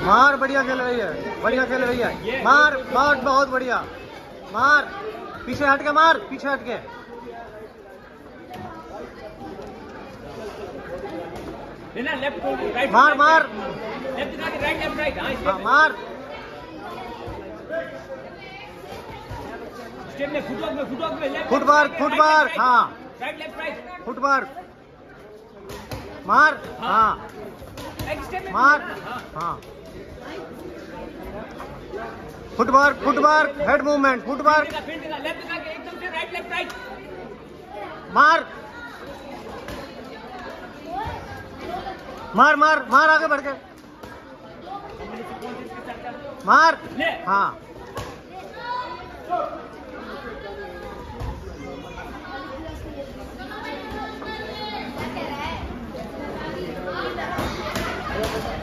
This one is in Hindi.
मार, बढ़िया खेल रही है, बढ़िया खेल रही है। मार मार, बहुत बढ़िया। मार, पीछे हट के मार, पीछे हट के मार मार, हाँ मार। फुटवर्क फुटवर्क, हाँ फुटवर्क। मार, हाँ मार, हाँ footwork footwork, head movement, footwork. मार मार मार मार, आगे बढ़ के मार, हाँ